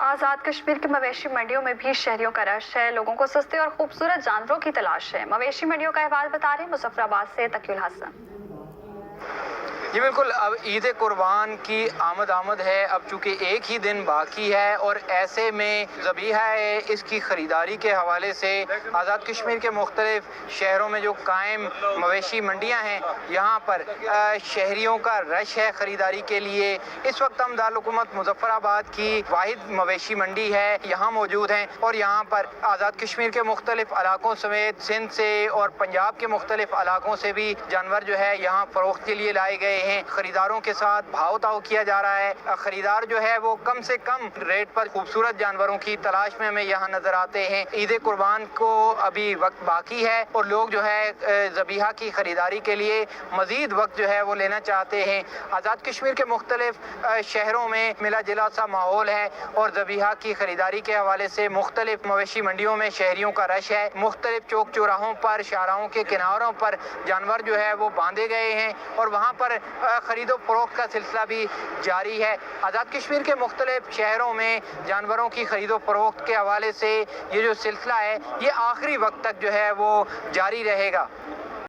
आज़ाद कश्मीर की मवेशी मंडियों में भी शहरियों का रश है। लोगों को सस्ते और खूबसूरत जानवरों की तलाश है। मवेशी मंडियों का अहवाल बता रहे हैं मुजफ्फराबाद से तकीउल हसन। जी बिल्कुल, अब ईद कुर्बान की आमद है। अब चूँकि एक ही दिन बाकी है और ऐसे में ज़बीहा है, इसकी ख़रीदारी के हवाले से आज़ाद कश्मीर के मुख्तलिफ शहरों में जो कायम मवेशी मंडियाँ हैं, यहाँ पर शहरियों का रश है ख़रीदारी के लिए। इस वक्त हम दारुल-हुकूमत मुजफ्फराबाद की वाहिद मवेशी मंडी है, यहाँ मौजूद हैं और यहाँ पर आज़ाद कश्मीर के मुख्तलिफ इलाकों समेत सिंध से और पंजाब के मुख्तलिफ इलाकों से भी जानवर जो है यहाँ फ़रोख्त के लिए लाए गए हैं। खरीदारों के साथ भाव ताव किया जा रहा है। खरीदार जो है वो कम से कम रेट पर खूबसूरत जानवरों की तलाश में हमें यहाँ नजर आते हैं। ईद कुर्बान को अभी वक्त बाकी है और लोग जो है ज़बीहा की खरीदारी के लिए मजीद वक्त जो है वो लेना चाहते हैं। आज़ाद कश्मीर के मुख्तलिफ शहरों में मिला जुला सा माहौल है और ज़बीहा की खरीदारी के हवाले से मुख्तलिफ मवेशी मंडियों में शहरियों का रश है। मुख्तलिफ चौक चौराहों पर, शाहराहों के किनारों पर जानवर जो है वो बांधे गए हैं और वहाँ पर खरीदो फरोख्त का सिलसिला भी जारी है। आज़ाद कश्मीर के मुख्तलिफ शहरों में जानवरों की खरीदो फरोख्त के हवाले से ये जो सिलसिला है ये आखिरी वक्त तक जो है वो जारी रहेगा।